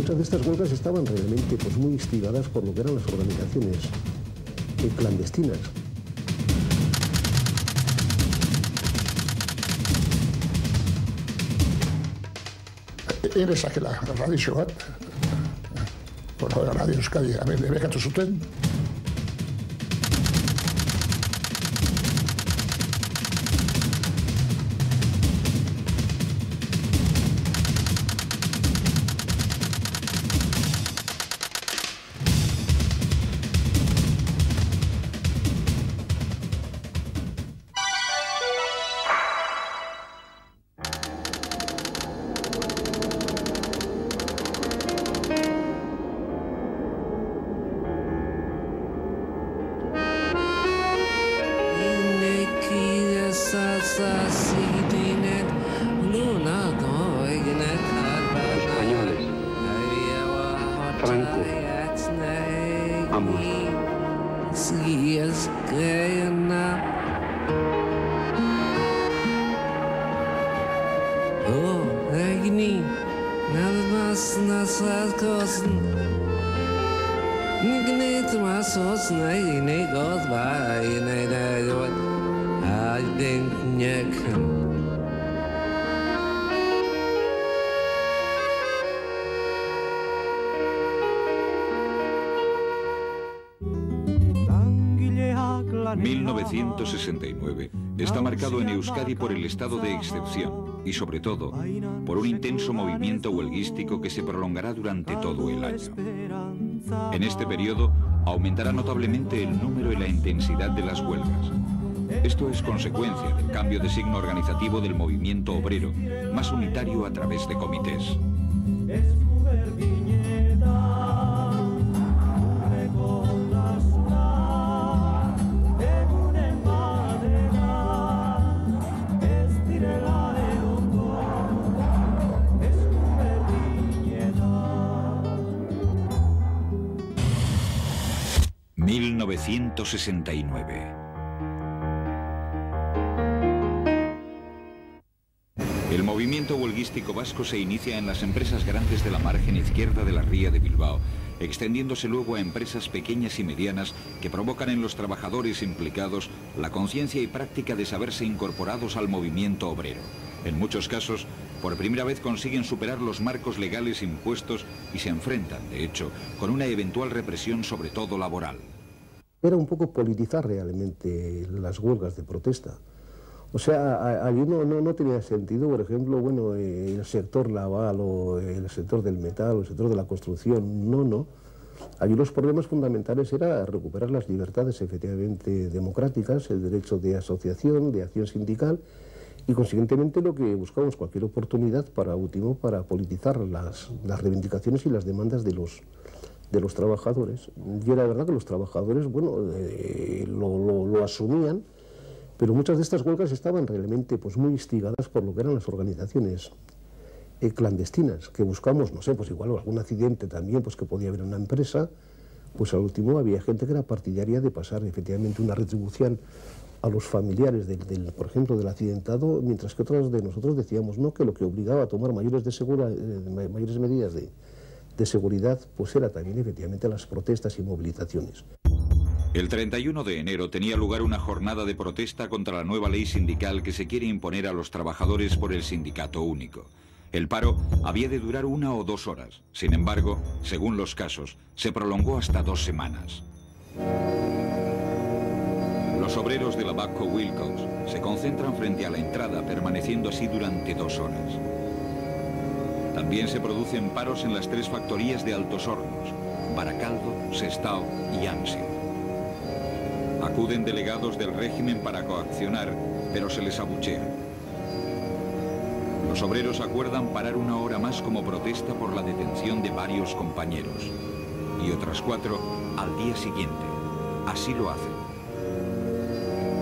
Muchas de estas huelgas estaban realmente muy instigadas por lo que eran las organizaciones clandestinas. Eres aquella radio bat, Radio Euskadi, bekatu zuten. Españoles, Franco, ambos. ...1969 está marcado en Euskadi por el estado de excepción y, sobre todo, por un intenso movimiento huelguístico que se prolongará durante todo el año. En este periodo aumentará notablemente el número y la intensidad de las huelgas. Esto es consecuencia del cambio de signo organizativo del movimiento obrero, más unitario a través de comités. ...1969... El movimiento huelguístico vasco se inicia en las empresas grandes de la margen izquierda de la ría de Bilbao, extendiéndose luego a empresas pequeñas y medianas que provocan en los trabajadores implicados la conciencia y práctica de saberse incorporados al movimiento obrero. En muchos casos, por primera vez consiguen superar los marcos legales impuestos y se enfrentan, de hecho, con una eventual represión sobre todo laboral. Era un poco politizar realmente las huelgas de protesta. O sea, allí no tenía sentido, por ejemplo, bueno, el sector naval o el sector del metal o el sector de la construcción, no. Allí los problemas fundamentales era recuperar las libertades efectivamente democráticas, el derecho de asociación, de acción sindical, y consiguientemente lo que buscábamos cualquier oportunidad para politizar las reivindicaciones y las demandas de los trabajadores. Y era verdad que los trabajadores, bueno, lo asumían, pero muchas de estas huelgas estaban realmente muy instigadas por lo que eran las organizaciones clandestinas, que buscamos, no sé, pues igual algún accidente también, pues que podía haber una empresa, pues al último había gente que era partidaria de pasar efectivamente una retribución a los familiares por ejemplo, del accidentado, mientras que otros de nosotros decíamos no, que lo que obligaba a tomar mayores medidas de seguridad, pues era también efectivamente las protestas y movilizaciones. El 31 de enero tenía lugar una jornada de protesta contra la nueva ley sindical que se quiere imponer a los trabajadores por el sindicato único. El paro había de durar 1 o 2 horas. Sin embargo, según los casos, se prolongó hasta 2 semanas. Los obreros de la Babcock Wilcox se concentran frente a la entrada, permaneciendo así durante 2 horas. También se producen paros en las 3 factorías de Altos Hornos, Baracaldo, Sestao y Ansio. Acuden delegados del régimen para coaccionar, pero se les abuchea. Los obreros acuerdan parar 1 hora más como protesta por la detención de varios compañeros. Y otras 4 al día siguiente. Así lo hacen.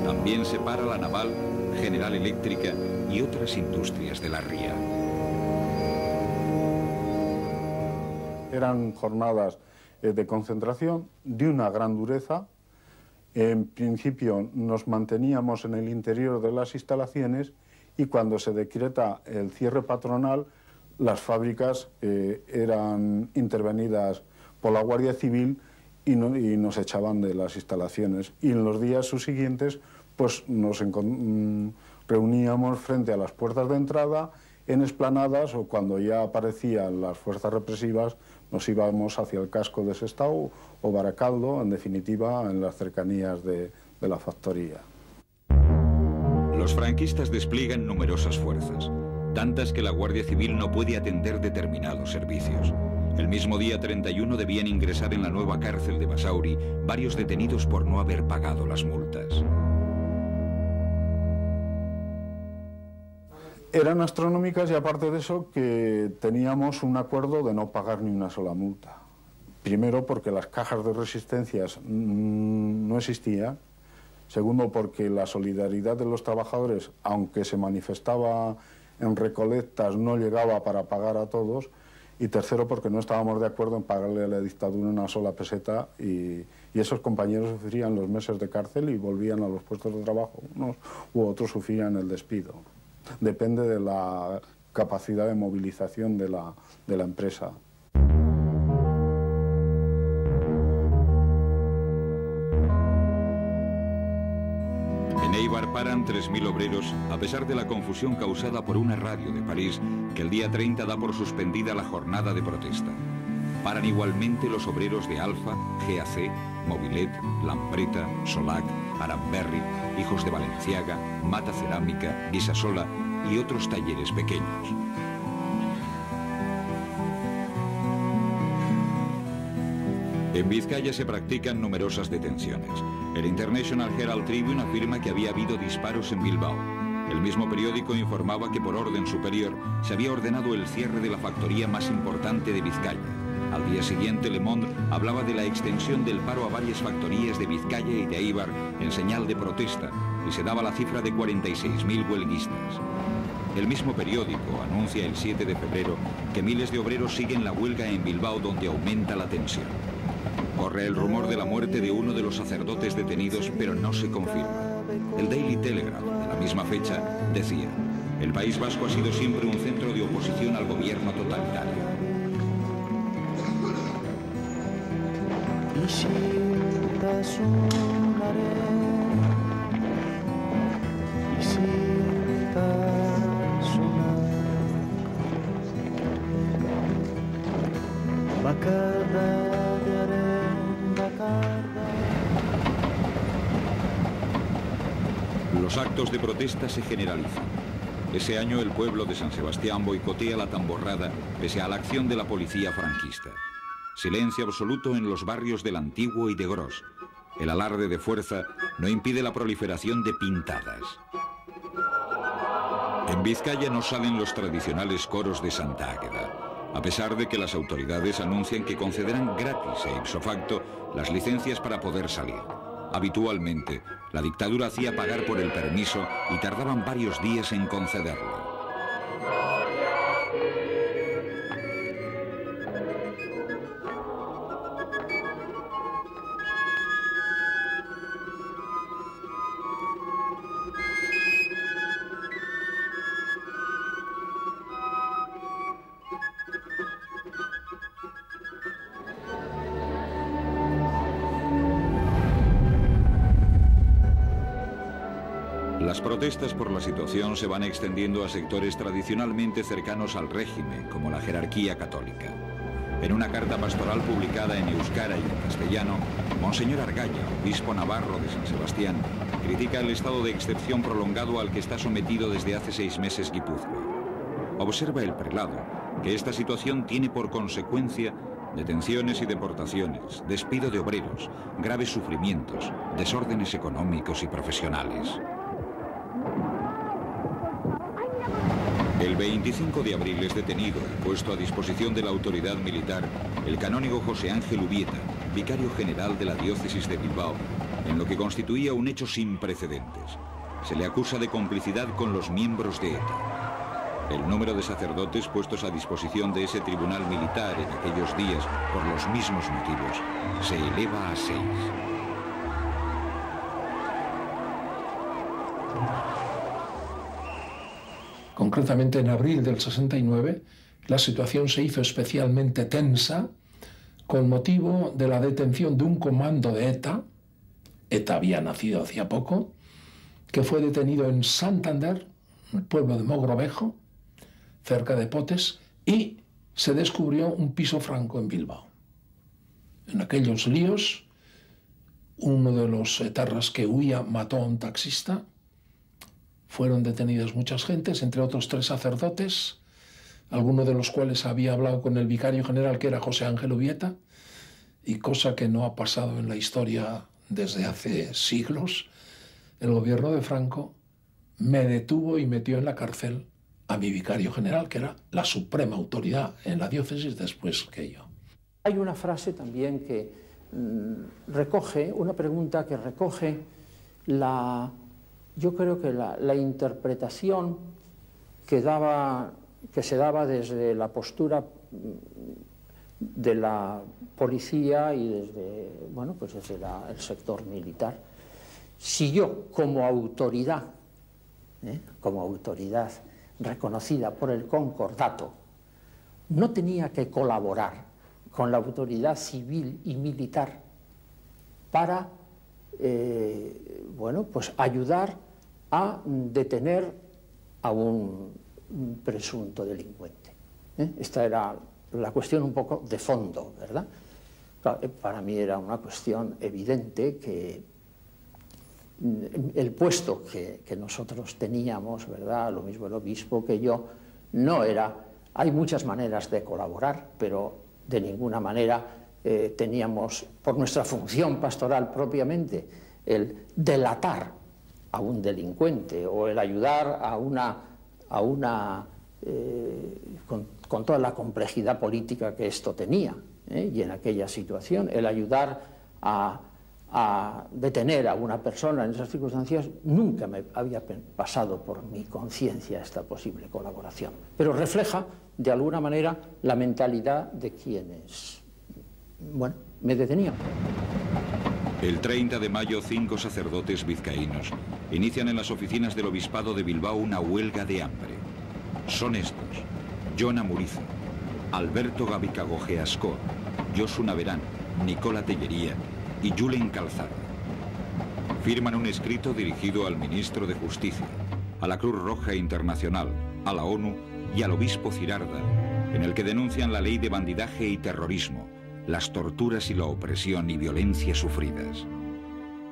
También se para la naval, General Eléctrica y otras industrias de la ría. Eran jornadas de concentración de una gran dureza. En principio nos manteníamos en el interior de las instalaciones y cuando se decreta el cierre patronal las fábricas eran intervenidas por la Guardia Civil y nos echaban de las instalaciones. Y en los días subsiguientes pues nos reuníamos frente a las puertas de entrada, en explanadas, o cuando ya aparecían las fuerzas represivas nos íbamos hacia el casco de Sestao o Baracaldo, en definitiva en las cercanías de la factoría. Los franquistas despliegan numerosas fuerzas, tantas que la Guardia Civil no puede atender determinados servicios. El mismo día 31 debían ingresar en la nueva cárcel de Basauri varios detenidos por no haber pagado las multas. Eran astronómicas, y aparte de eso que teníamos un acuerdo de no pagar ni una sola multa. Primero porque las cajas de resistencias no existían. Segundo porque la solidaridad de los trabajadores, aunque se manifestaba en recolectas, no llegaba para pagar a todos. Y tercero porque no estábamos de acuerdo en pagarle a la dictadura una sola peseta, y esos compañeros sufrían los meses de cárcel y volvían a los puestos de trabajo. Unos u otros sufrían el despido. Depende de la capacidad de movilización de la empresa. En Eibar paran 3.000 obreros, a pesar de la confusión causada por una radio de París que el día 30 da por suspendida la jornada de protesta. Paran igualmente los obreros de Alfa, GAC, Mobilet, Lampreta, Solac, Aramberri, Hijos de Valenciaga, Mata Cerámica, Guisasola y otros talleres pequeños. En Vizcaya se practican numerosas detenciones. El International Herald Tribune afirma que había habido disparos en Bilbao. El mismo periódico informaba que por orden superior se había ordenado el cierre de la factoría más importante de Vizcaya. Al día siguiente, Le Monde hablaba de la extensión del paro a varias factorías de Vizcaya y de Eibar en señal de protesta, y se daba la cifra de 46.000 huelguistas. El mismo periódico anuncia el 7 de febrero que miles de obreros siguen la huelga en Bilbao, donde aumenta la tensión. Corre el rumor de la muerte de uno de los sacerdotes detenidos, pero no se confirma. El Daily Telegraph, de la misma fecha, decía: el País Vasco ha sido siempre un centro de oposición al gobierno totalitario. Los actos de protesta se generalizan. Ese año el pueblo de San Sebastián boicotea la tamborrada pese a la acción de la policía franquista. Silencio absoluto en los barrios del Antiguo y de Gros. El alarde de fuerza no impide la proliferación de pintadas. En Vizcaya no salen los tradicionales coros de Santa Águeda, a pesar de que las autoridades anuncian que concederán gratis e ipso facto las licencias para poder salir. Habitualmente, la dictadura hacía pagar por el permiso y tardaban varios días en concederlo. Las protestas por la situación se van extendiendo a sectores tradicionalmente cercanos al régimen, como la jerarquía católica. En una carta pastoral publicada en euskara y en castellano, Monseñor Argalla, obispo navarro de San Sebastián, critica el estado de excepción prolongado al que está sometido desde hace 6 meses Guipúzcoa. Observa el prelado que esta situación tiene por consecuencia detenciones y deportaciones, despido de obreros, graves sufrimientos, desórdenes económicos y profesionales. El 25 de abril es detenido y puesto a disposición de la autoridad militar el canónigo José Ángel Ubieta, vicario general de la diócesis de Bilbao, en lo que constituía un hecho sin precedentes. Se le acusa de complicidad con los miembros de ETA. El número de sacerdotes puestos a disposición de ese tribunal militar en aquellos días por los mismos motivos se eleva a 6. Concretamente en abril del 69, la situación se hizo especialmente tensa con motivo de la detención de un comando de ETA. ETA había nacido hacía poco, que fue detenido en Santander, el pueblo de Mogrovejo, cerca de Potes, y se descubrió un piso franco en Bilbao. En aquellos líos, uno de los etarras que huía mató a un taxista. Fueron detenidas muchas gentes, entre otros 3 sacerdotes, alguno de los cuales había hablado con el vicario general, que era José Ángel Ubieta, y cosa que no ha pasado en la historia desde hace siglos, el gobierno de Franco me detuvo y metió en la cárcel a mi vicario general, que era la suprema autoridad en la diócesis después que yo. Hay una frase también que recoge, una pregunta que recoge yo creo que la interpretación que se daba desde la postura de la policía y desde, bueno, pues desde el sector militar. Si yo, como autoridad reconocida por el Concordato, no tenía que colaborar con la autoridad civil y militar para bueno, pues ayudar a detener a un presunto delincuente. Esta era la cuestión un poco de fondo, ¿verdad? Claro, para mí era una cuestión evidente que el puesto que nosotros teníamos, ¿verdad?, lo mismo el obispo que yo, no era... Hay muchas maneras de colaborar, pero de ninguna manera teníamos, por nuestra función pastoral propiamente, el delatar a un delincuente o el ayudar con toda la complejidad política que esto tenía, y en aquella situación, el ayudar a detener a una persona en esas circunstancias, nunca me había pasado por mi conciencia esta posible colaboración. Pero refleja, de alguna manera, la mentalidad de quienes, bueno, me detenían. El 30 de mayo, 5 sacerdotes vizcaínos inician en las oficinas del Obispado de Bilbao una huelga de hambre. Son estos: Jon Amuriza, Alberto Gavicagoge Ascó, Josu Naverán, Nicola Tellería y Julen Calzada. Firman un escrito dirigido al ministro de Justicia, a la Cruz Roja Internacional, a la ONU y al obispo Zirarda, en el que denuncian la ley de bandidaje y terrorismo, las torturas y la opresión y violencia sufridas.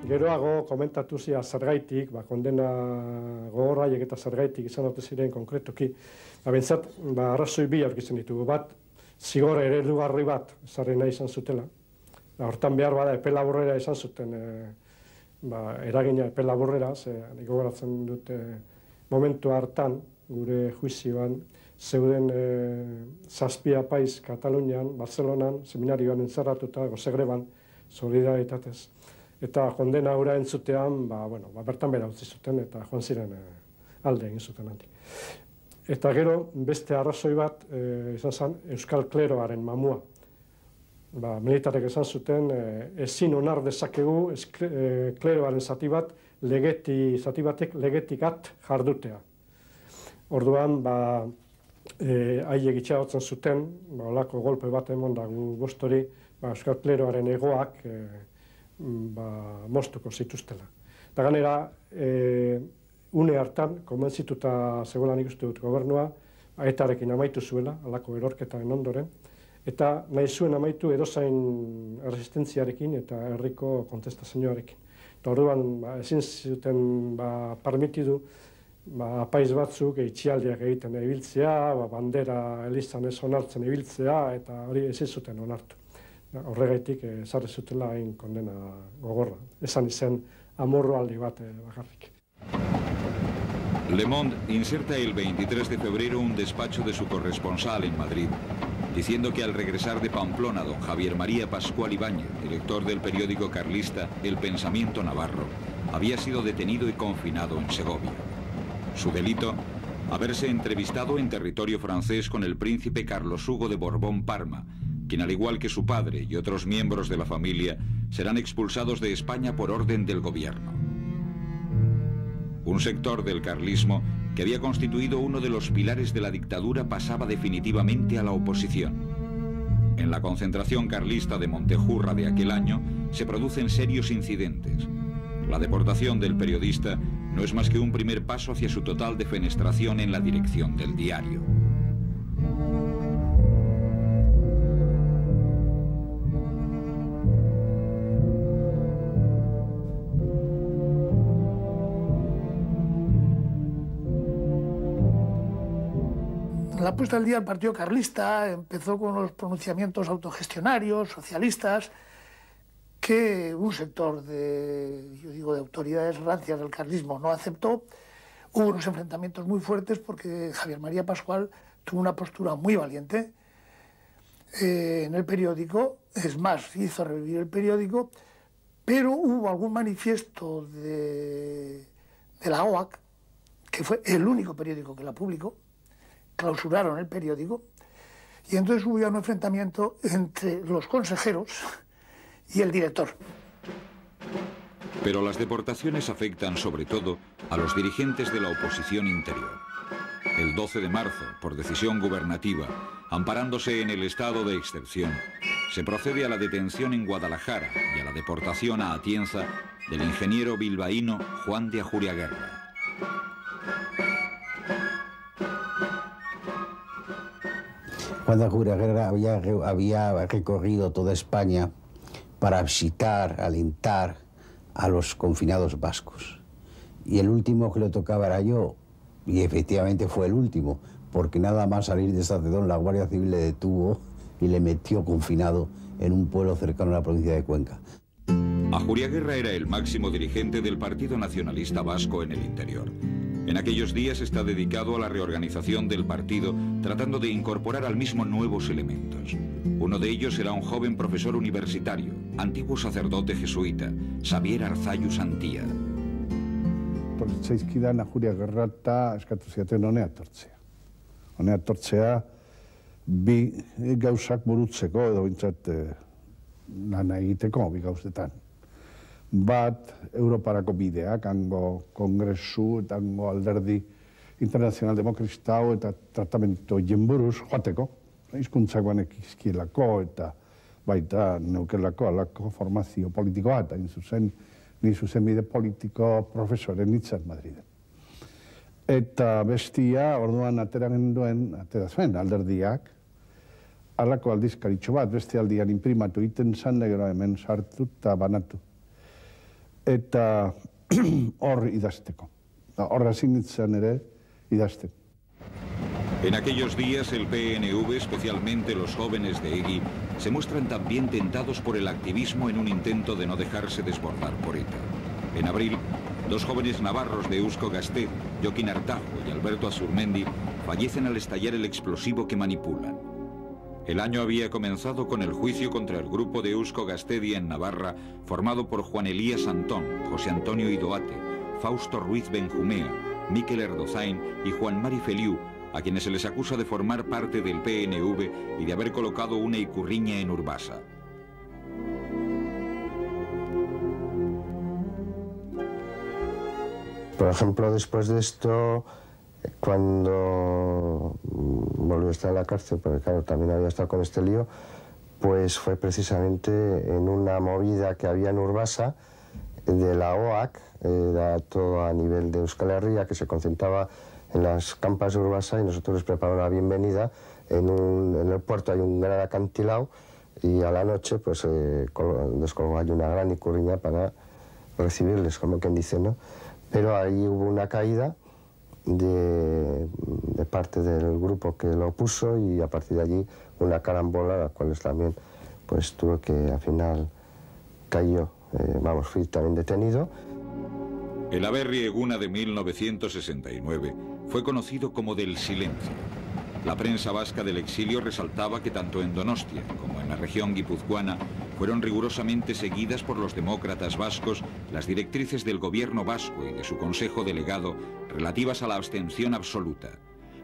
Geroago komentatu zia zergaitik, kondena gogorraiek eta zergaitik izan dute ziren konkretuki. Bentsat, arrazoi bi aurkitzen ditugu. Bat, zigor eredugarri bat ezarri nahi izan zutela. Hortan behar bada epe laburrera izan zuten, eragina epe laburrera, nik gogoratzen dute momentu hartan, gure juizioan, zeuden 7 apaiz Katalunian, Barcelonan, seminarioan entzarratuta, gozegreban, solidaritatez. Eta kondena hura entzutean, bertan bera utzi zuten, eta joan ziren alde egin zuten handik. Eta gero, beste arrazoi bat izan zen Euskal Kleroaren mamua. Militarek esan zuten, ezin onar dezakegu kleroaren zati batek legetikat jardutea. Orduan, haiek itxagotzen zuten, olako golpe bat emon da gu bostori, Euskal Kleroaren egoak moztuko zituztela. Eta ganera, une hartan, konbentzituta zegoela nik uste dut gobernua, Etarekin amaitu zuela, alako erorketaren ondoren, eta nahi zuen amaitu edozain resistentziarekin eta herriko kontestazioarekin. Eta orduan, ezin zuten permitidu apaiz batzuk itxialdiak egiten ibiltzea, bandera elizan ez onartzen ibiltzea, eta hori ezin zuten onartu. Horregaitik ezarri zutela hain kondena gogorra. Esan izen amorroaldi bat bakarrik. Le Monde inserta el 23 de febrero un despacho de su corresponsal en Madrid, diciendo que al regresar de Pamplona, don Javier María Pascual Ibáñez, director del periódico carlista El Pensamiento Navarro, había sido detenido y confinado en Segovia. Su delito: haberse entrevistado en territorio francés con el príncipe Carlos Hugo de Borbón-Parma, quien, al igual que su padre y otros miembros de la familia, serán expulsados de España por orden del gobierno. Un sector del carlismo que había constituido uno de los pilares de la dictadura, pasaba definitivamente a la oposición. En la concentración carlista de Montejurra de aquel año se producen serios incidentes. La deportación del periodista no es más que un primer paso hacia su total defenestración en la dirección del diario. La puesta al día del Partido Carlista empezó con los pronunciamientos autogestionarios, socialistas, que un sector de autoridades rancias del carlismo no aceptó. Hubo unos enfrentamientos muy fuertes porque Javier María Pascual tuvo una postura muy valiente en el periódico, es más, hizo revivir el periódico, pero hubo algún manifiesto de la OAC, que fue el único periódico que la publicó, clausuraron el periódico, y entonces hubo ya un enfrentamiento entre los consejeros y el director. Pero las deportaciones afectan sobre todo a los dirigentes de la oposición interior. El 12 de marzo, por decisión gubernativa, amparándose en el estado de excepción, se procede a la detención en Guadalajara y a la deportación a Atienza del ingeniero bilbaíno Juan de Ajuriaguerra. Juan de Ajuriaguerra había recorrido toda España para visitar, alentar a los confinados vascos. Y el último que le tocaba era yo, y efectivamente fue el último, porque nada más salir de Sacedón la Guardia Civil le detuvo y le metió confinado en un pueblo cercano a la provincia de Cuenca. Ajuriaguerra era el máximo dirigente del Partido Nacionalista Vasco en el interior. En aquellos días está dedicado a la reorganización del partido, tratando de incorporar al mismo nuevos elementos. Uno de ellos era un joven profesor universitario, antiguo sacerdote jesuita, Xavier Arzalluz Antía. Politzaizkidan Ajuriaguerra eta eskatu ziaten honea etortzea. Honea etortzea bi gauzak burutzeko edo bintzat lan egiteko bi gauzetan. Bat, Europarako bideak, hango kongresu eta hango alderdi internazional demokratistau eta tratamentu jenburuz joateko. Hizkuntzak banekizkielako eta baita neukelako alako formazio politikoa eta ni zuzenbide politiko profesoren hitzat Madriden. Eta bestia, orduan atera zuen alderdiak, alako aldizkaritxo bat, beste aldian imprimatu iten zan, gero hemen sartu eta banatu. Eta hor idazteko. Hor hasi nintzen ere idazten. En aquellos días el PNV, especialmente los jóvenes de Egui, se muestran también tentados por el activismo en un intento de no dejarse desbordar por ETA. En abril, dos jóvenes navarros de Eusko Gazte, Jokin Artajo y Alberto Azurmendi, fallecen al estallar el explosivo que manipulan. El año había comenzado con el juicio contra el grupo de Eusko Gaztedi en Navarra, formado por Juan Elías Antón, José Antonio Idoate, Fausto Ruiz Benjumea, Mikel Erdozain y Juan Mari Feliu, a quienes se les acusa de formar parte del PNV y de haber colocado una ikurriña en Urbasa. Por ejemplo, después de esto, cuando volvió a estar en la cárcel, porque claro, también había estado con este lío, pues fue precisamente en una movida que había en Urbasa, de la OAC, era todo a nivel de Euskal Herria, que se concentraba en las campas de Urbasa y nosotros les preparamos la bienvenida. En el puerto hay un gran acantilado y a la noche pues descolgó hay una gran icurriña para recibirles, como quien dice, ¿no? Pero ahí hubo una caída de parte del grupo que lo puso y a partir de allí una carambola, la cual también pues tuvo que al final cayó, fui también detenido. El Aberri Eguna de 1969 fue conocido como del silencio. La prensa vasca del exilio resaltaba que tanto en Donostia como en la región guipuzcoana fueron rigurosamente seguidas por los demócratas vascos las directrices del gobierno vasco y de su consejo delegado relativas a la abstención absoluta.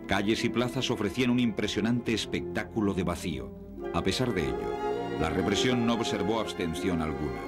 Calles y plazas ofrecían un impresionante espectáculo de vacío. A pesar de ello, la represión no observó abstención alguna.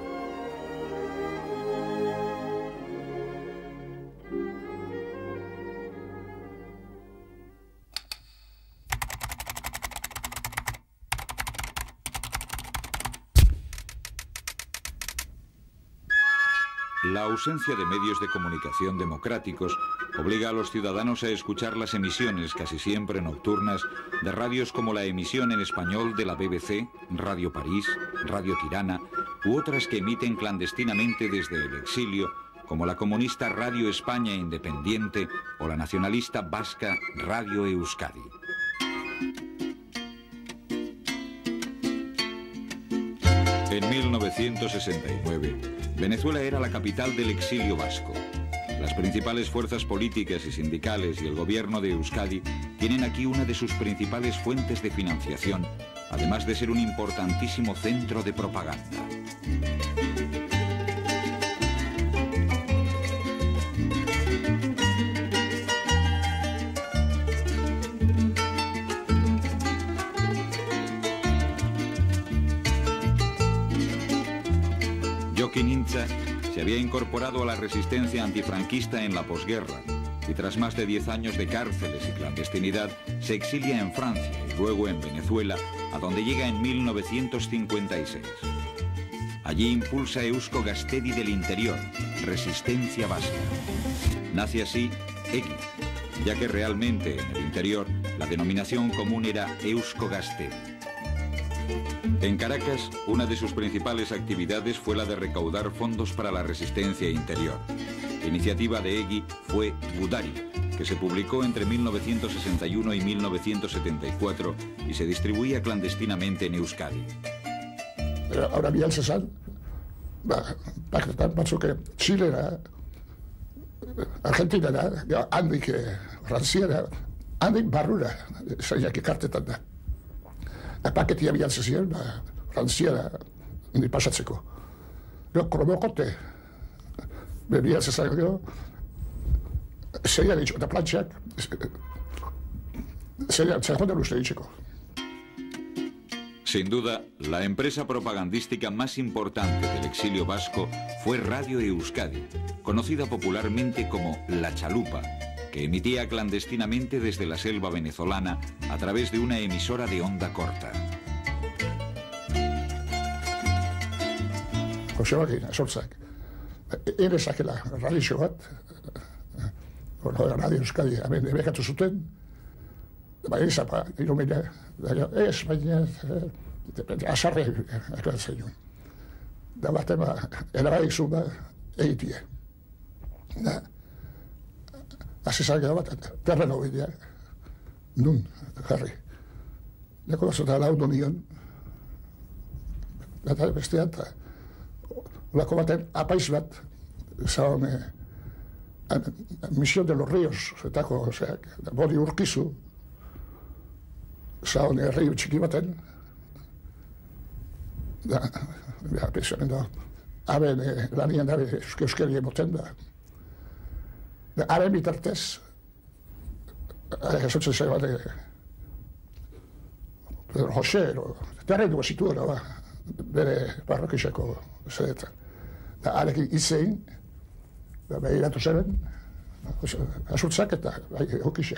La ausencia de medios de comunicación democráticos obliga a los ciudadanos a escuchar las emisiones, casi siempre nocturnas, de radios como la emisión en español de la BBC, Radio París, Radio Tirana, u otras que emiten clandestinamente desde el exilio, como la comunista Radio España Independiente o la nacionalista vasca Radio Euskadi. En 1969, Venezuela era la capital del exilio vasco. Las principales fuerzas políticas y sindicales y el gobierno de Euskadi tienen aquí una de sus principales fuentes de financiación, además de ser un importantísimo centro de propaganda. Jokin Intza se había incorporado a la resistencia antifranquista en la posguerra y tras más de 10 años de cárceles y clandestinidad se exilia en Francia y luego en Venezuela, a donde llega en 1956. Allí impulsa Eusko Gaztedi del Interior, Resistencia Vasca. Nace así EGI, ya que realmente en el interior la denominación común era Eusko Gaztedi. En Caracas, una de sus principales actividades fue la de recaudar fondos para la resistencia interior. La iniciativa de EGI fue Gudari, que se publicó entre 1961 y 1974 y se distribuía clandestinamente en Euskadi. Ahora bien, César, batzuk Chilera, Argentinara, handik Frantziara, handik barrura, zainak ekartetan da. Paketia bialtzen ziren, Frantziara indi pasatzeko. Gero, kromokote, bialtzen zaino gero, zeian ditxeko, eta plantxeak, zeian joan uste ditxeko. Sin duda, la empresa propagandística más importante del exilio vasco fue Radio Euskadi, conocida popularmente como La Chalupa, que emitía clandestinamente desde la selva venezolana a través de una emisora de onda corta. Josebak, sortzak, erezakela radio bat, Radio Euskadi, hemen bekatu zuten, ezapa, irumila, ez, baina, azarre, akatzen joan. Da bat ema, erabaik zuen da, egitie. Azizak bat, terreno bidea, nun, jarri. Leko bat zota laudu nion, eta bestean, lako baten apaiz bat, zaon, Misión de los Ríos, zetako, bodi urkizu, zaon herri txiki baten, da, presionen da, haben lanien dabe euskeri emoten da. Haren bitartez, jasotzen zai bat, Pedro José, terrenu zituen, bere parrokiseko zedetan. Harekin itzein, behiratu zeben, asurtzak eta hokixe.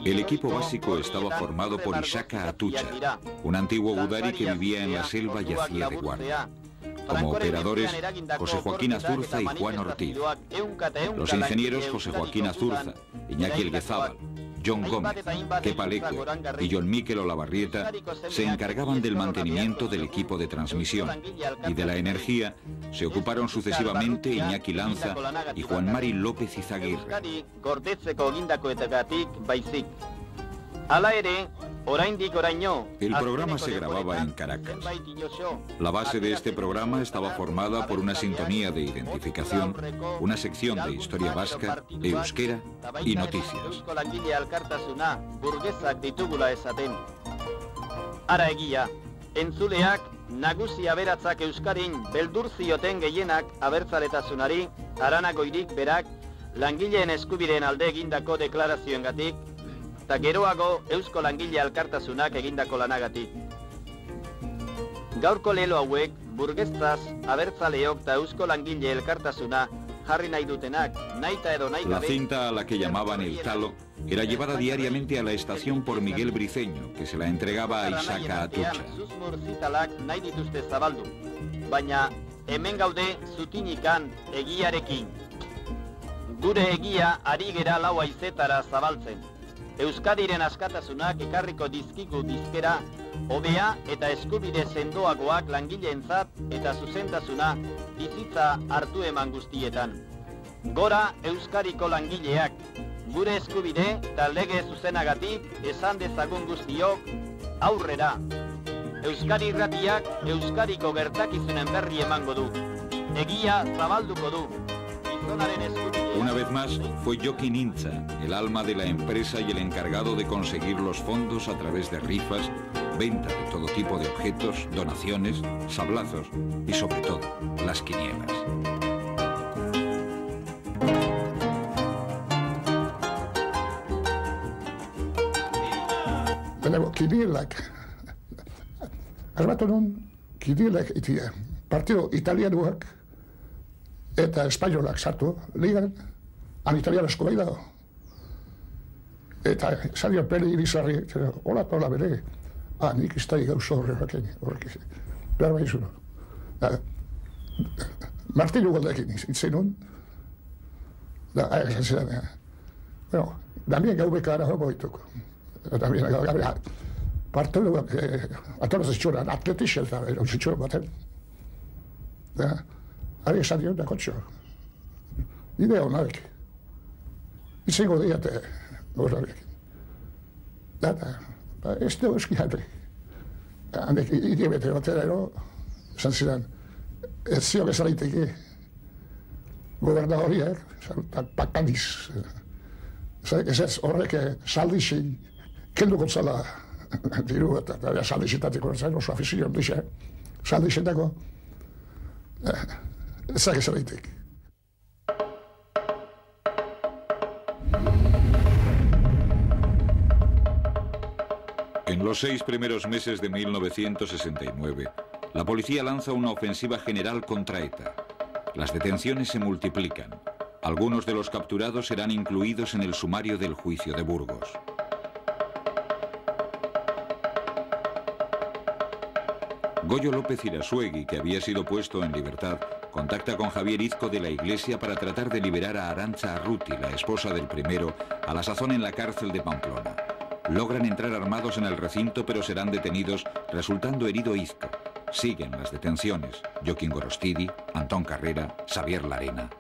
El equipo básico estaba formado por Ishaka Atucha, un antiguo gudari que vivía en la selva y hacía de guardia. Como operadores, José Joaquín Azurza y Juan Ortiz. Los ingenieros José Joaquín Azurza, Iñaki Elguezábal, John Gómez, Kepa Leque y John Miquel Olavarrieta se encargaban del mantenimiento del equipo de transmisión, y de la energía se ocuparon sucesivamente Iñaki Lanza y Juan Mari López Izaguirre. El programa se grababa en Caracas. La base de este programa estaba formada por una sintonía de identificación, una sección de historia vasca, euskera y noticias. Ara egia, entzuleak nagusi aberatzak euskarin beldur zioten gehienak abertzaletasunari, Aranagoirik berak langileen eskubideen alde egindako deklarazioengatik, eta geroago Eusko Langile Elkartasunak egindako lanagatik. Gaurko lelo hauek, burgestaz, abertzaleok eta Eusko Langile Elkartasuna jarri nahi dutenak, naita edo nahi La gabe... cinta a la que llamaban El Talo era llevada diariamente a la estación por Miguel Briceño, que se la entregaba a Ishaka Atucha. Susmur zitalak nahi dituzte zabaldu, baina hemen gaude zutinikan egiarekin. Gure egia ari gera lau haizetara zabaltzen. Euskadiren askatasunak ekarriko dizkigu dizkera, hobea eta eskubide sendoagoak langileentzat eta zuzentasuna bizitza hartu eman guztietan. Gora Euskariko langileak, gure eskubide eta lege zuzenagatik esan dezagun guztiok, aurrera. Euskadi Irratiak Euskariko gertakizunen berri emango du. Egia zabalduko du. Una vez más, fue Jokin Intza, el alma de la empresa y el encargado de conseguir los fondos a través de rifas, venta de todo tipo de objetos, donaciones, sablazos y sobre todo, las quinielas. Kinielak, asmatu nun, kinielak itia, partido italianoak eta espainolak sartu, ligan, han italianasko bai dago. Eta zarian pele irizarri, hola bere, nik iztai gauzo horrek behar bai zuno. Martinu goldekin itzen nun, esan zidan, damien gau bekara hau boituko. Damien gau gabe, partidu, atoraz zitxuran, atletixel da, zitxuran baten. Ari esan dion da kotxo. Idea honabek. Itzengo diate horrek. Data, ez dugu eski hadri. Handek idea bete batera ero, esan zidan, ez ziok ez alaiteki goberna horiek, pakadiz. Ez horrek saldixi, kendu gotzala diru eta saldixetatiko zen, oso afizio ondixe, saldixetako, ezak ez alaitek. En los 6 primeros meses de 1969, la policía lanza una ofensiva general contra ETA. Las detenciones se multiplican. Algunos de los capturados serán incluidos en el sumario del juicio de Burgos. Goyo López Irasuegui, que había sido puesto en libertad, contacta con Javier Izco de la Iglesia para tratar de liberar a Arantxa Arruti, la esposa del primero, a la sazón en la cárcel de Pamplona. Logran entrar armados en el recinto, pero serán detenidos, resultando herido Izco. Siguen las detenciones: Joaquín Gorostidi, Antón Carrera, Xavier Larena.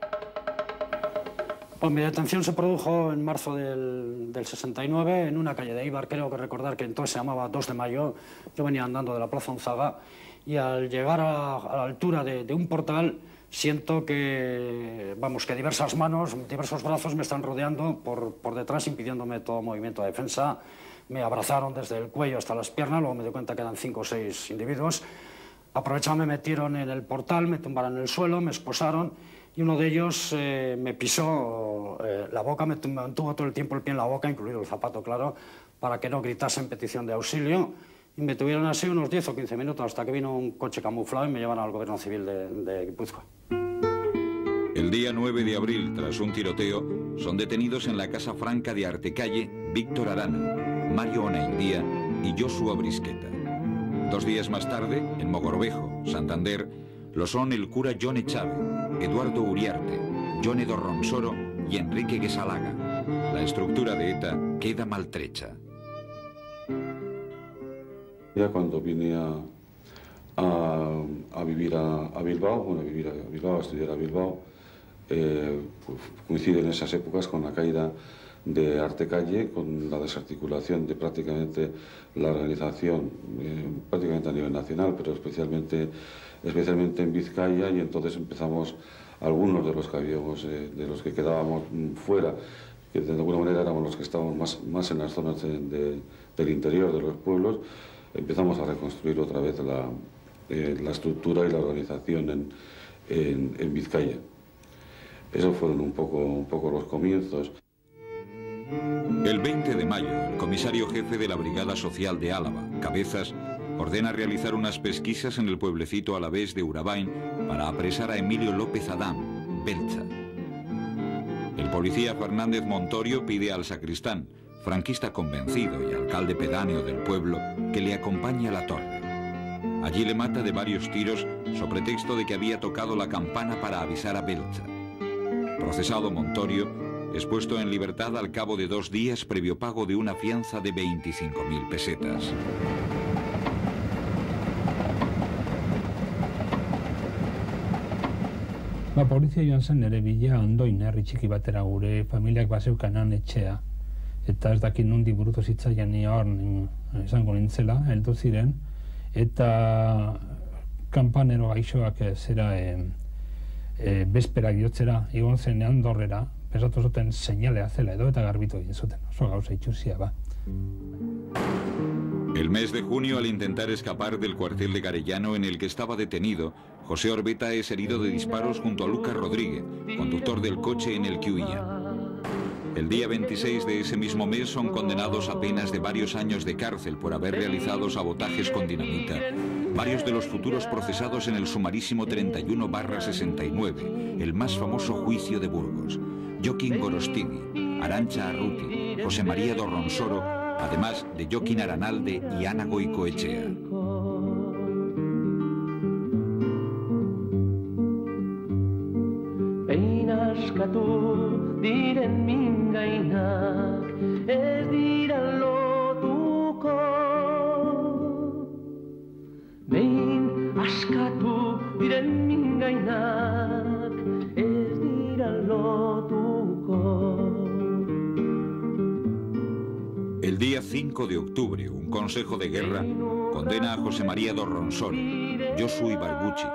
Pues mi detención se produjo en marzo del 69 en una calle de Eibar. Creo que recordar que entonces se llamaba 2 de Mayo. Yo venía andando de la Plaza Unzaga y al llegar a la altura de un portal siento que, vamos, que diversas manos, diversos brazos me están rodeando por detrás, impidiéndome todo movimiento de defensa. Me abrazaron desde el cuello hasta las piernas, luego me di cuenta que eran 5 o 6 individuos. Aprovecharon, me metieron en el portal, me tumbaron en el suelo, me esposaron y uno de ellos me pisó la boca, me mantuvo todo el tiempo el pie en la boca, incluido el zapato, claro, para que no gritase en petición de auxilio. Y me tuvieron así unos 10 o 15 minutos hasta que vino un coche camuflado y me llevaron al gobierno civil de Guipúzcoa. El día 9 de abril, tras un tiroteo, son detenidos en la Casa Franca de Artecalle Víctor Arana, Mario Onaindía y Joshua Brisqueta. 2 días más tarde, en Mogorbejo, Santander, lo son el cura John Echave, Eduardo Uriarte, Jone Dorronsoro y Enrique Guesalaga. La estructura de ETA queda maltrecha. Ya cuando vine a vivir a Bilbao, bueno, a estudiar a Bilbao, coinciden esas épocas con la caída de Artecalle, con la desarticulación de prácticamente la organización, prácticamente a nivel nacional, pero especialmente en Vizcaya, y entonces empezamos, algunos de los que habíamos, de los que quedábamos fuera, que de alguna manera éramos los que estábamos más en las zonas del interior de los pueblos, empezamos a reconstruir otra vez la estructura y la organización en Vizcaya. Esos fueron un poco los comienzos. El 20 de mayo, el comisario jefe de la Brigada Social de Álava, Cabezas, ordena realizar unas pesquisas en el pueblecito alavés de Urabain para apresar a Emilio López Adán, Belcha. El policía Fernández Montorio pide al sacristán, franquista convencido y alcalde pedáneo del pueblo, que le acompañe a la torre. Allí le mata de varios tiros sobre pretexto de que había tocado la campana para avisar a Belza. Procesado Montorio, es puesto en libertad al cabo de 2 días previo pago de una fianza de 25.000 pesetas. Polizia joan zen nire bila ondoin herri txiki batera gure familiak baseukanan etxea. Eta ez dakit nundi burutu zitzaian ni hor esango nintzela, heldu ziren. Eta kanpanero gaixoak zera bezperak jotzera, igon zen Andorrera, pesatu zuten seinalea zela edo eta garbitu egin zuten. Oso gauza itxusia ba. El mes de junio, al intentar escapar del cuartel de Garellano en el que estaba detenido, José Orbeta es herido de disparos junto a Lucas Rodríguez, conductor del coche en el que huían. El día 26 de ese mismo mes son condenados a penas de varios años de cárcel por haber realizado sabotajes con dinamita varios de los futuros procesados en el sumarísimo 31/69, el más famoso juicio de Burgos: Joaquín Gorostegui, Arantxa Arruti, José María Dorronsoro, además de Joaquín Aranalde y Ana Goicoechea. Askatu diren mingainak ez dira lotuko. Behin askatu diren mingainak ez dira lotuko. El día 5 de octubre, un consejo de guerra condena a José María Dorronsoro, Josu Ibarguchi,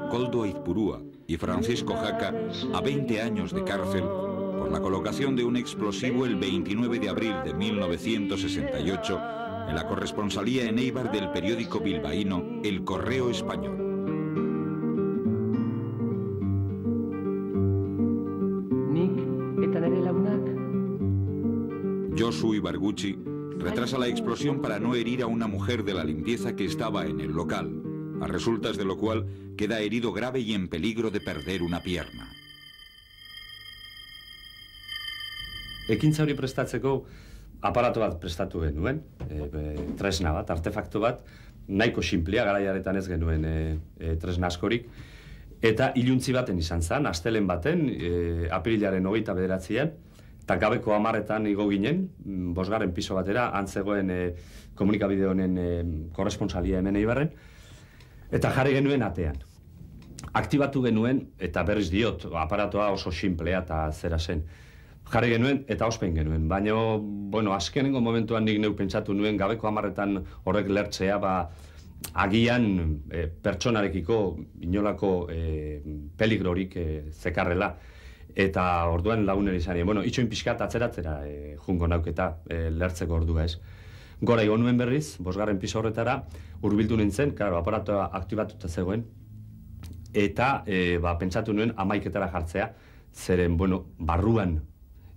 Koldo Aizpurúa y Francisco Jaca a 20 años de cárcel por la colocación de un explosivo el 29 de abril de 1968 en la corresponsalía en Eibar del periódico bilbaíno El Correo Español. Josu Ibarguchi retrasa la explosión para no herir a una mujer de la limpieza que estaba en el local, a resultas de lo cual queda herido grave y en peligro de perder una pierna. Ekintza hori prestatzeko aparato bat prestatu genuen, tresna bat, artefakto bat, nahiko sinplea, garaiaretan ez genuen tresna askorik, eta iluntzi baten izan zen, astelen baten, apirilaren 29an, eta gabeko 10etan igo ginen, 5. piso batera, antzegoen komunikabide honen korresponsalia hemen Eibarren, eta jarri genuen atean. Aktibatu genuen, eta berriz diot, aparatoa oso simplea eta zera zen. Jarri genuen eta ospen genuen, baina, bueno, azkenengo momentuan nik neu pentsatu nuen, gabeko 10etan horrek lertzea, agian pertsonarekiko inolako peligrorik zekarrela, eta orduan lagunen izan, bueno, itxoin pixkat atzeratzera jungo nauketa lertzeko ordua ez. Gora igo nuen berriz, 5. piso horretara, hurbildu nintzen, claro, aparatoa aktibatuta zegoen, eta pentsatu nuen 11etara jartzea, zeren, bueno, barruan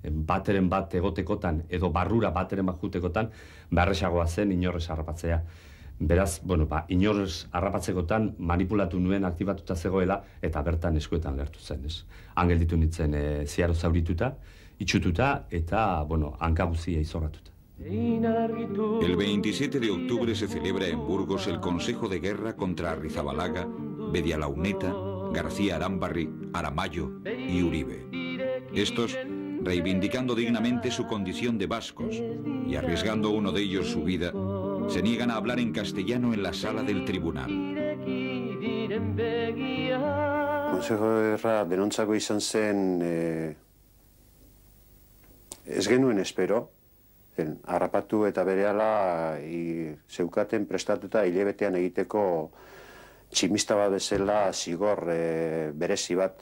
bateren bat egotekotan, edo barrura bateren bat jutekotan, beharresagoa zen inorrez harrapatzea. Beraz, bueno, inorrez harrapatzekotan manipulatu nuen aktibatuta zegoela, eta bertan eskuetan lertu zen, ez. Hangelditu nintzen ziaro zaurituta, itxututa, eta, bueno, hankaguzia izorratuta. El 27 de octubre se celebra en Burgos el Consejo de Guerra contra Arrizabalaga, Bedialauneta, García Arambarri, Aramayo y Uribe. Estos, reivindicando dignamente su condición de vascos y arriesgando uno de ellos su vida, se niegan a hablar en castellano en la sala del tribunal. Consejo de Guerra denontzako izan zen ez genuen espero, harrapatu eta berehala zeukaten prestatuta hilebetean egiteko tximista bat bezala zigor berezi bat.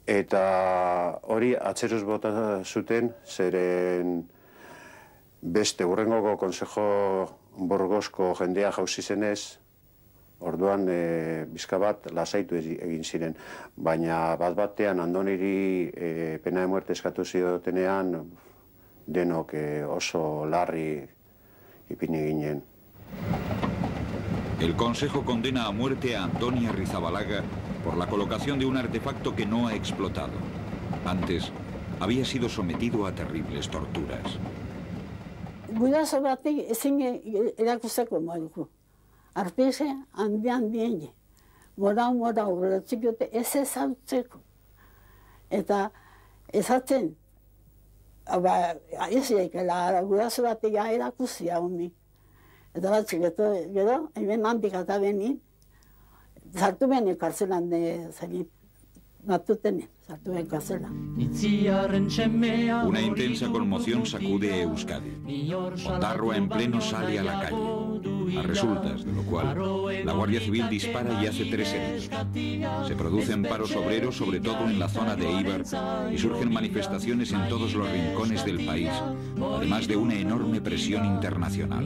Eta hori atzeroz bota zuten, zeren beste hurrengoko Consejo Burgosko jendea jauzi zenez, orduan bizka bat lasaitu egin ziren. Baina bat-batean Andoniri pena de muerte eskatu ziotenean, denok oso larri ipini ginen. El Consejo condena a muerte a Antoni Arrizabalaga por la colocación de un artefacto que no ha explotado. Antes, había sido sometido a terribles torturas. Guraso batek ezin erakusteko moduko. arpese handien je. Morau, beratzik dute ez ezautzeko. Eta ezatzen, ez jaikela, guraso batea erakuzia honi. Eta batzik, gero, hemen handik eta benin, sartu bene karzelan zelin. Matutene, sartu bene karzelan. Una intensa conmoción sacude a Euskadi. Ondarroa en pleno sale a la calle, a resultas de lo cual la Guardia Civil dispara y hace 3 heridos. Se producen paros obreros, sobre todo en la zona de Eibar, y surgen manifestaciones en todos los rincones del país, además de una enorme presión internacional.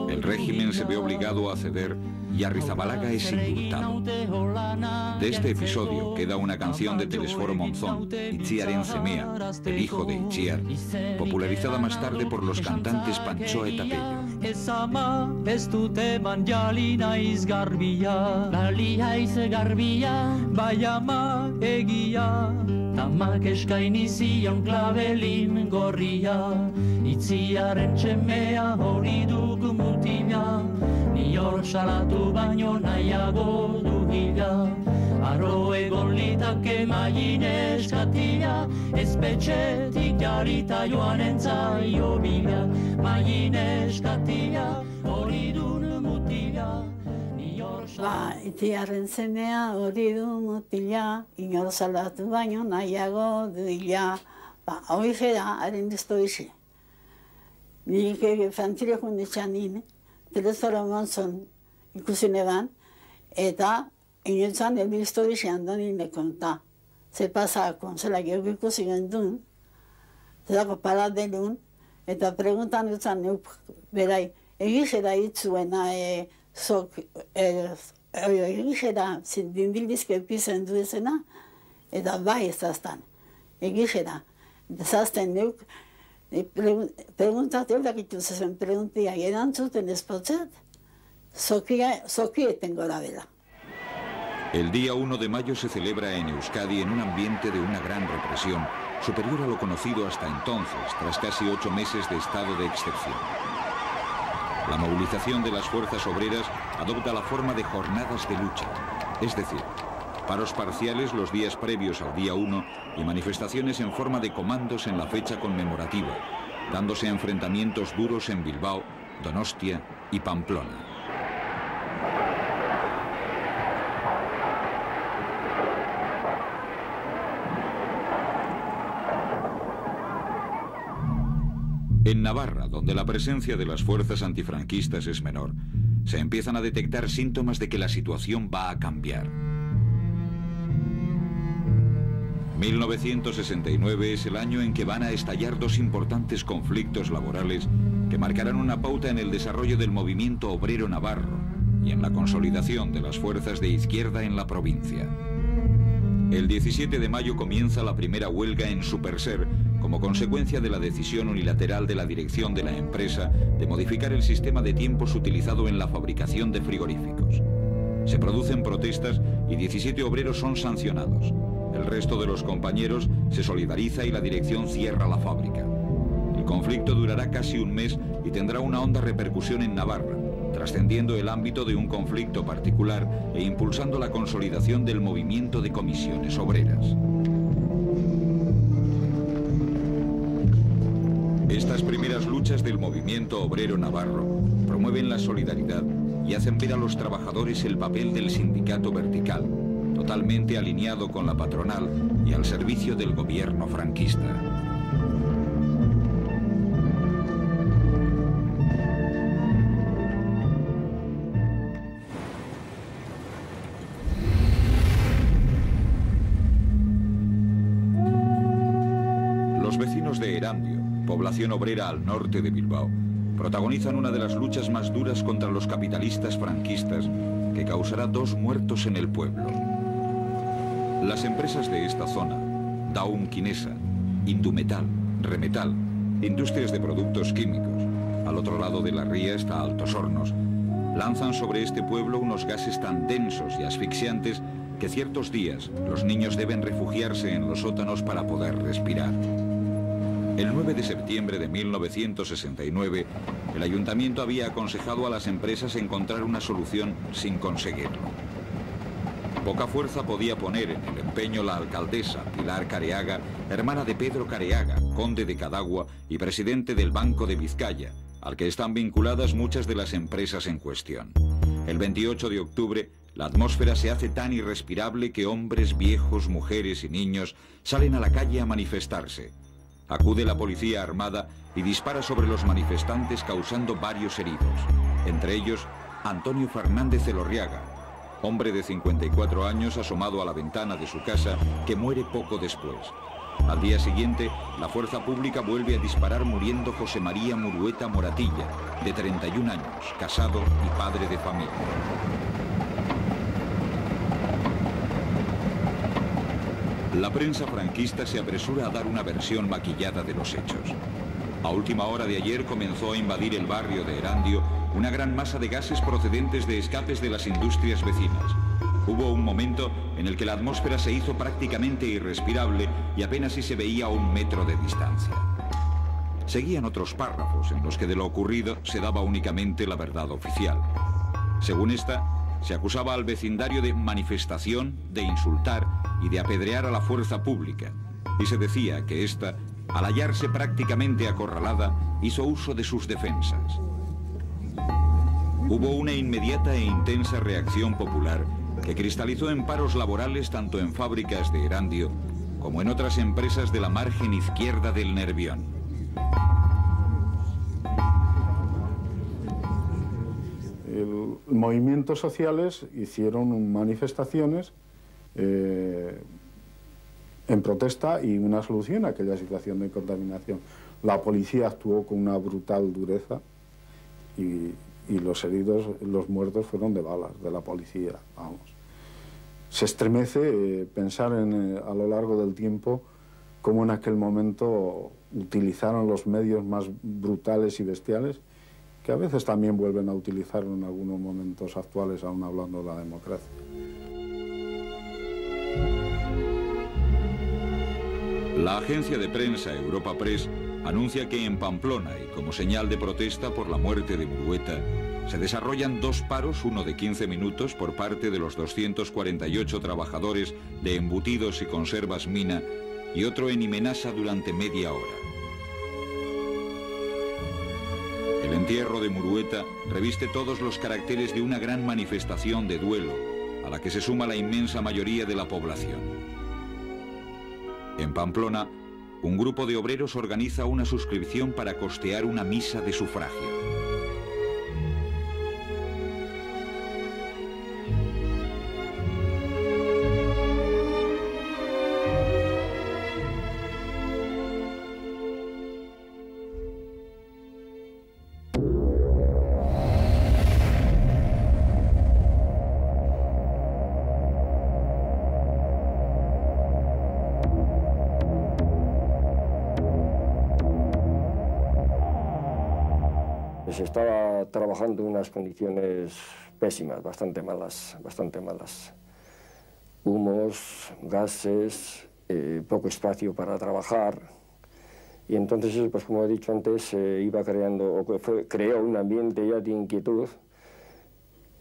El régimen se ve obligado a ceder y Arrizabalaga es indultado. De este episodio queda una canción de Telesforo Monzón, Itziaren Semea, el hijo de Itziar, popularizada más tarde por los cantantes Panchoa eta Pello. Ez ama, ez dute manjali naiz garbia, gali haiz garbia, bai ama egia, tamak eskaini zion klabelin gorria, Itziaren txemea hori duk mutila, ni hor salatu baino nahiago du gila, aro egon litake maien eskatia, espetxetik jarita joan entzaio bila, maien eskatia, hori dun mutila. Itziarren semea hori du mutila, inor salatu baino nahiago duila. Horixe da, haren dizto ixe. Nik fantzire junditxan nine, Telesforo Monzon ikusi neban, eta inoetzan elbizto ixe handan nine konta. Ze pasako, zela gero ikusi gendun, zelako paradelun, eta preguntan dutzen neuk berai, egizera hitzuena, egizera dindildizke pizen duezena, eta bai ezaztan, egizera. Ezazten neuk, preguntate horrekitu zezen preguntia, erantzuten espotzat, zokieten gora bela. El día 1 de mayo se celebra en Euskadi en un ambiente de una gran represión, superior a lo conocido hasta entonces, tras casi 8 meses de estado de excepción. La movilización de las fuerzas obreras adopta la forma de jornadas de lucha, es decir, paros parciales los días previos al día 1 y manifestaciones en forma de comandos en la fecha conmemorativa, dándose enfrentamientos duros en Bilbao, Donostia y Pamplona. En Navarra, donde la presencia de las fuerzas antifranquistas es menor, se empiezan a detectar síntomas de que la situación va a cambiar. 1969 es el año en que van a estallar 2 importantes conflictos laborales que marcarán una pauta en el desarrollo del movimiento obrero navarro y en la consolidación de las fuerzas de izquierda en la provincia. El 17 de mayo comienza la primera huelga en Superser como consecuencia de la decisión unilateral de la dirección de la empresa de modificar el sistema de tiempos utilizado en la fabricación de frigoríficos. Se producen protestas y 17 obreros son sancionados. El resto de los compañeros se solidariza y la dirección cierra la fábrica. El conflicto durará casi un mes y tendrá una honda repercusión en Navarra, trascendiendo el ámbito de un conflicto particular e impulsando la consolidación del movimiento de comisiones obreras. Estas primeras luchas del movimiento obrero navarro promueven la solidaridad y hacen ver a los trabajadores el papel del sindicato vertical, totalmente alineado con la patronal y al servicio del gobierno franquista. Los vecinos de Erandio, población obrera al norte de Bilbao, protagonizan una de las luchas más duras contra los capitalistas franquistas que causará 2 muertos en el pueblo. Las empresas de esta zona, Daum Quinesa, Indumetal, Remetal, industrias de productos químicos, al otro lado de la ría está Altos Hornos, lanzan sobre este pueblo unos gases tan densos y asfixiantes que ciertos días los niños deben refugiarse en los sótanos para poder respirar. El 9 de septiembre de 1969, el ayuntamiento había aconsejado a las empresas encontrar una solución sin conseguirlo. Poca fuerza podía poner en el empeño la alcaldesa Pilar Careaga, hermana de Pedro Careaga, conde de Cadagua y presidente del Banco de Vizcaya, al que están vinculadas muchas de las empresas en cuestión. El 28 de octubre, la atmósfera se hace tan irrespirable que hombres, viejos, mujeres y niños salen a la calle a manifestarse. Acude la policía armada y dispara sobre los manifestantes causando varios heridos, entre ellos Antonio Fernández Elorriaga, hombre de 54 años asomado a la ventana de su casa que muere poco después. Al día siguiente, la fuerza pública vuelve a disparar muriendo José María Murueta Moratilla, de 31 años, casado y padre de familia. La prensa franquista se apresura a dar una versión maquillada de los hechos. A última hora de ayer comenzó a invadir el barrio de Erandio una gran masa de gases procedentes de escapes de las industrias vecinas. Hubo un momento en el que la atmósfera se hizo prácticamente irrespirable y apenas si se veía a 1 metro de distancia. Seguían otros párrafos en los que de lo ocurrido se daba únicamente la verdad oficial. Según esta, se acusaba al vecindario de manifestación, de insultar y de apedrear a la fuerza pública, y se decía que ésta, al hallarse prácticamente acorralada, hizo uso de sus defensas. Hubo una inmediata e intensa reacción popular que cristalizó en paros laborales tanto en fábricas de Erandio como en otras empresas de la margen izquierda del Nervión. Movimientos sociales hicieron manifestaciones en protesta y una solución a aquella situación de contaminación. La policía actuó con una brutal dureza y los heridos, los muertos fueron de balas de la policía, vamos. Se estremece pensar a lo largo del tiempo cómo en aquel momento utilizaron los medios más brutales y bestiales, que a veces también vuelven a utilizar en algunos momentos actuales, aún hablando de la democracia. La agencia de prensa Europa Press anuncia que en Pamplona, y como señal de protesta por la muerte de Murueta, se desarrollan 2 paros, uno de 15 minutos por parte de los 248 trabajadores de embutidos y conservas Mina y otro en Imenasa durante media hora. El entierro de Murueta reviste todos los caracteres de una gran manifestación de duelo, a la que se suma la inmensa mayoría de la población. En Pamplona, un grupo de obreros organiza una suscripción para costear una misa de sufragio. Se estaba trabajando en unas condiciones pésimas, bastante malas, bastante malas. Humos, gases, poco espacio para trabajar. Y entonces, pues como he dicho antes, iba creando, creó un ambiente ya de inquietud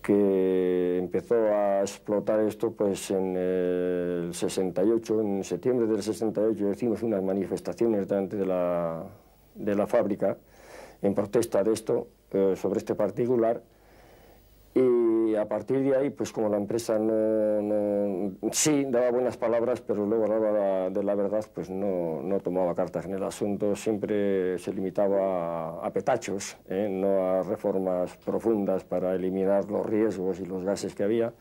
que empezó a explotar esto pues en el 68, en septiembre del 68 hicimos unas manifestaciones delante de la fábrica en protesta de esto, sobre este particular, y a partir de ahí, pues como la empresa sí daba buenas palabras, pero luego a la hora de la verdad, pues no tomaba cartas en el asunto, siempre se limitaba a petachos, no a reformas profundas para eliminar los riesgos y los gases que había.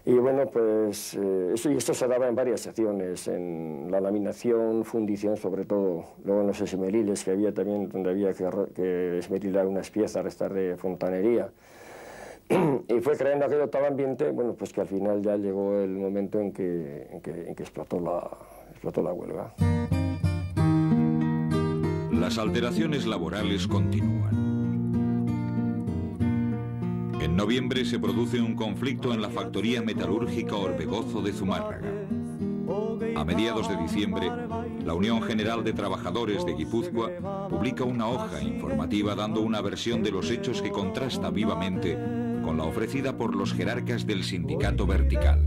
Y bueno, pues esto se daba en varias secciones, en la laminación, fundición sobre todo, luego en los esmeriles que había también, donde había que esmerilar unas piezas, restar de fontanería. Y fue creando aquello tal ambiente, bueno, pues que al final ya llegó el momento en que explotó la huelga. Las alteraciones laborales continúan. En noviembre se produce un conflicto en la factoría metalúrgica Orbegozo de Zumárraga. A mediados de diciembre, la Unión General de Trabajadores de Guipúzcoa publica una hoja informativa dando una versión de los hechos que contrasta vivamente con la ofrecida por los jerarcas del sindicato vertical.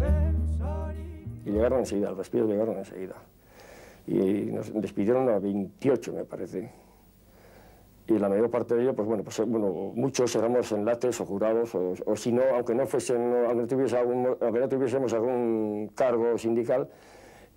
Y llegaron enseguida, los despidos llegaron enseguida. Y nos despidieron a 28, me parece. Y la mayor parte de ellos, pues bueno, muchos éramos enlates o jurados, o si no, aunque no tuviésemos algún cargo sindical,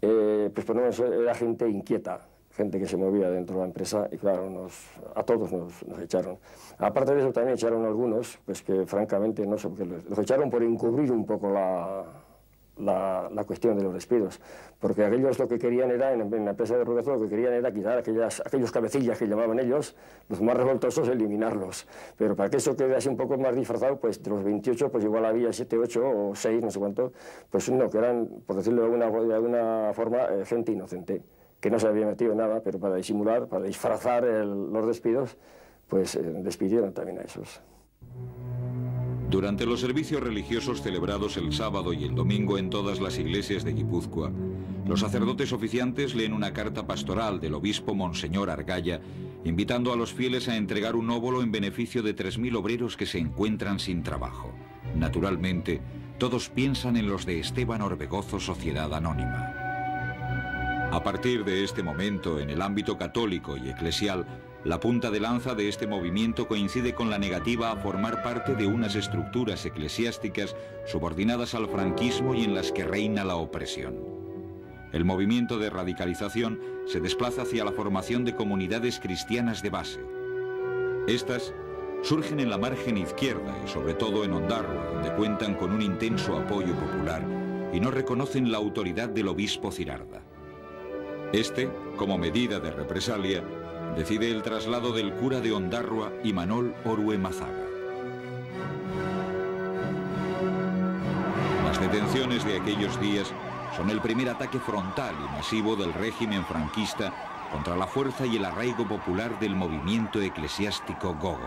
pues era gente inquieta, gente que se movía dentro de la empresa, y claro, a todos nos echaron. Aparte de eso también echaron algunos, pues que francamente no sé, porque los echaron por encubrir un poco la cuestión de los despidos, porque aquellos lo que querían era, en la empresa de Ruedazo, lo que querían era quitar aquellos cabecillas que llamaban ellos, los más revoltosos, eliminarlos. Pero para que eso quede así un poco más disfrazado, pues de los 28, pues igual había 7, 8 o 6, no sé cuánto, pues no, que eran, por decirlo de alguna forma, gente inocente, que no se había metido en nada, pero para disimular, para disfrazar los despidos, pues despidieron también a esos. Durante los servicios religiosos celebrados el sábado y el domingo en todas las iglesias de Guipúzcoa, los sacerdotes oficiantes leen una carta pastoral del obispo Monseñor Argaya, invitando a los fieles a entregar un óbolo en beneficio de 3.000 obreros que se encuentran sin trabajo. Naturalmente, todos piensan en los de Esteban Orbegozo Sociedad Anónima. A partir de este momento, en el ámbito católico y eclesial, la punta de lanza de este movimiento coincide con la negativa a formar parte de unas estructuras eclesiásticas subordinadas al franquismo y en las que reina la opresión. El movimiento de radicalización se desplaza hacia la formación de comunidades cristianas de base. Estas surgen en la margen izquierda y sobre todo en Ondarroa, donde cuentan con un intenso apoyo popular y no reconocen la autoridad del obispo Zirarda. Este, como medida de represalia, decide el traslado del cura de Ondarroa, Imanol Orue Mazaga. Las detenciones de aquellos días son el primer ataque frontal y masivo del régimen franquista contra la fuerza y el arraigo popular del movimiento eclesiástico gogo.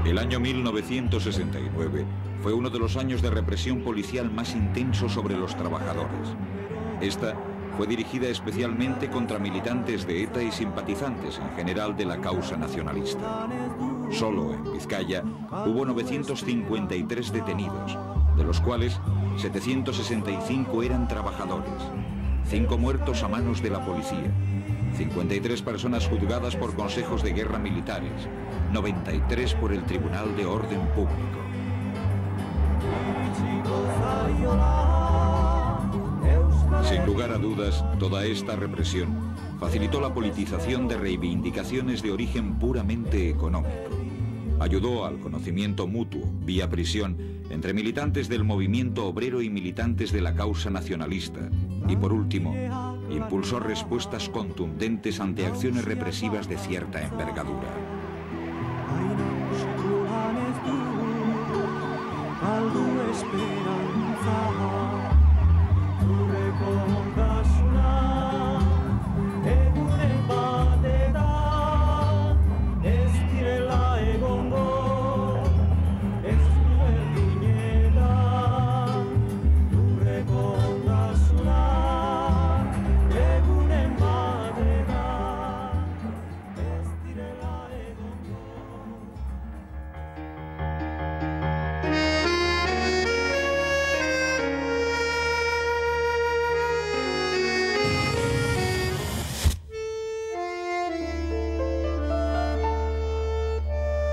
El año 1969 fue uno de los años de represión policial más intenso sobre los trabajadores. Esta fue dirigida especialmente contra militantes de ETA y simpatizantes en general de la causa nacionalista. Solo en Vizcaya hubo 953 detenidos, de los cuales 765 eran trabajadores, 5 muertos a manos de la policía, 53 personas juzgadas por consejos de guerra militares, 93 por el Tribunal de Orden Público. Sin lugar a dudas, toda esta represión facilitó la politización de reivindicaciones de origen puramente económico. Ayudó al conocimiento mutuo, vía prisión, entre militantes del movimiento obrero y militantes de la causa nacionalista. Y por último, impulsó respuestas contundentes ante acciones represivas de cierta envergadura.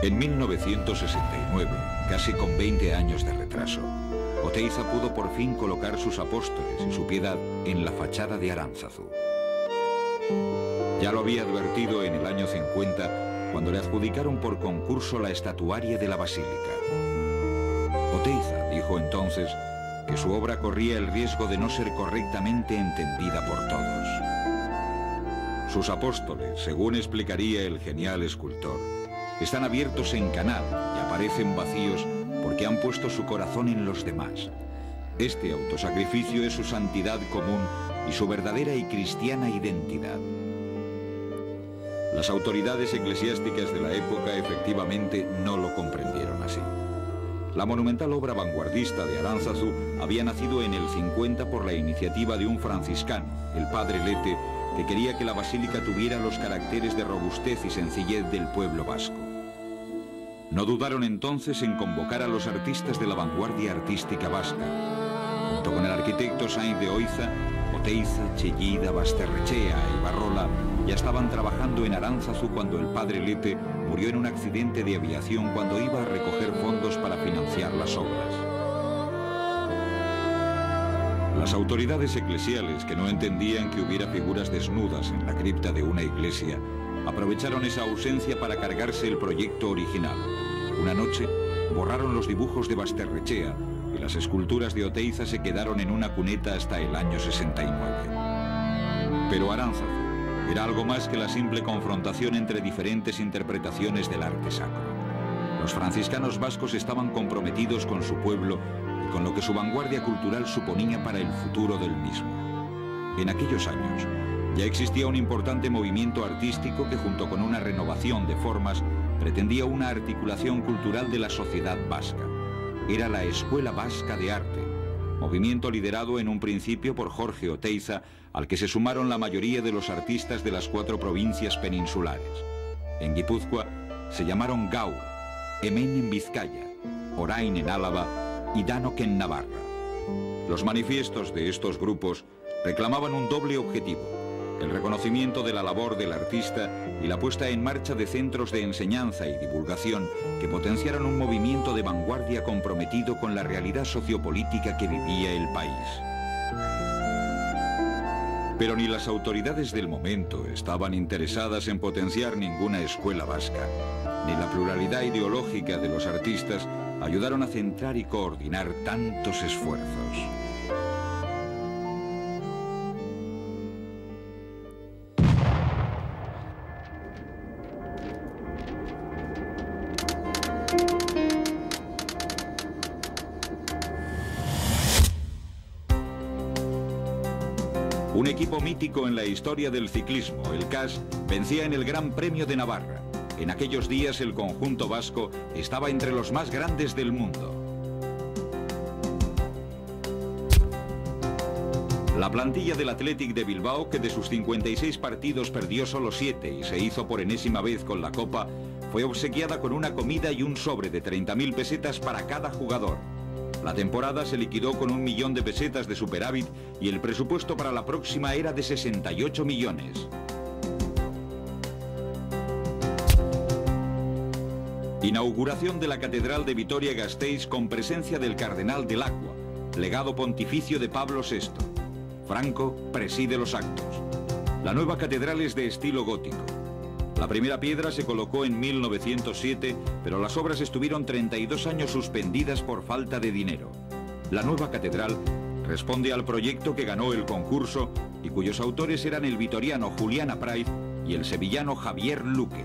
En 1969, casi con 20 años de retraso, Oteiza pudo por fin colocar sus apóstoles y su piedad en la fachada de Aránzazu. Ya lo había advertido en el año 50, cuando le adjudicaron por concurso la estatuaria de la basílica. Oteiza dijo entonces que su obra corría el riesgo de no ser correctamente entendida por todos. Sus apóstoles, según explicaría el genial escultor, están abiertos en canal y aparecen vacíos porque han puesto su corazón en los demás. Este autosacrificio es su santidad común y su verdadera y cristiana identidad. Las autoridades eclesiásticas de la época efectivamente no lo comprendieron así. La monumental obra vanguardista de Aránzazu había nacido en el 50 por la iniciativa de un franciscano, el padre Lete, que quería que la basílica tuviera los caracteres de robustez y sencillez del pueblo vasco. No dudaron entonces en convocar a los artistas de la vanguardia artística vasca. Junto con el arquitecto Sainz de Oiza, Oteiza, Chellida, Basterrechea y Barrola ya estaban trabajando en Aránzazu cuando el padre Lete murió en un accidente de aviación cuando iba a recoger fondos para financiar las obras. Las autoridades eclesiales, que no entendían que hubiera figuras desnudas en la cripta de una iglesia, aprovecharon esa ausencia para cargarse el proyecto original. Una noche borraron los dibujos de Basterrechea y las esculturas de Oteiza se quedaron en una cuneta hasta el año 69. Pero Aránzazu era algo más que la simple confrontación entre diferentes interpretaciones del arte sacro. Los franciscanos vascos estaban comprometidos con su pueblo y con lo que su vanguardia cultural suponía para el futuro del mismo. En aquellos años ya existía un importante movimiento artístico que, junto con una renovación de formas, pretendía una articulación cultural de la sociedad vasca. Era la Escuela Vasca de Arte, movimiento liderado en un principio por Jorge Oteiza, al que se sumaron la mayoría de los artistas de las 4 provincias peninsulares. En Guipúzcoa se llamaron Gaur, Hemen en Vizcaya, Orain en Álava y Danok en Navarra. Los manifiestos de estos grupos reclamaban un doble objetivo: el reconocimiento de la labor del artista y la puesta en marcha de centros de enseñanza y divulgación que potenciaran un movimiento de vanguardia comprometido con la realidad sociopolítica que vivía el país. Pero ni las autoridades del momento estaban interesadas en potenciar ninguna escuela vasca, ni la pluralidad ideológica de los artistas ayudaron a centrar y coordinar tantos esfuerzos. Un equipo mítico en la historia del ciclismo, el CAS, vencía en el Gran Premio de Navarra. En aquellos días el conjunto vasco estaba entre los más grandes del mundo. La plantilla del Athletic de Bilbao, que de sus 56 partidos perdió solo 7 y se hizo por enésima vez con la Copa, fue obsequiada con una comida y un sobre de 30.000 pesetas para cada jugador. La temporada se liquidó con 1 millón de pesetas de superávit y el presupuesto para la próxima era de 68 millones. Inauguración de la Catedral de Vitoria-Gasteiz con presencia del Cardenal del Acqua, legado pontificio de Pablo VI. Franco preside los actos. La nueva catedral es de estilo gótico. La primera piedra se colocó en 1907, pero las obras estuvieron 32 años suspendidas por falta de dinero. La nueva catedral responde al proyecto que ganó el concurso y cuyos autores eran el vitoriano Julián Apraiz y el sevillano Javier Luque.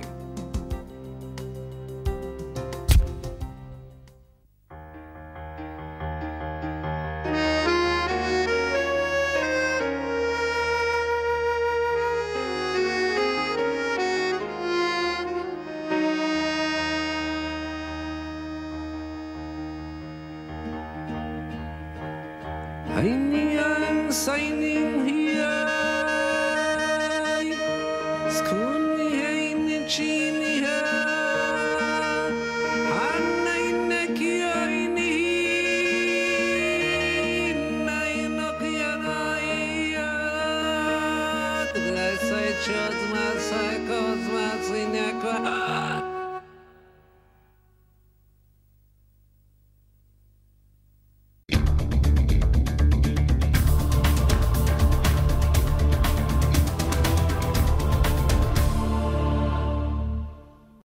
Hainian sainin hiai skuni haini chini ha hanaine kiaini naino kianaya tglesai chot masai kos masinekwa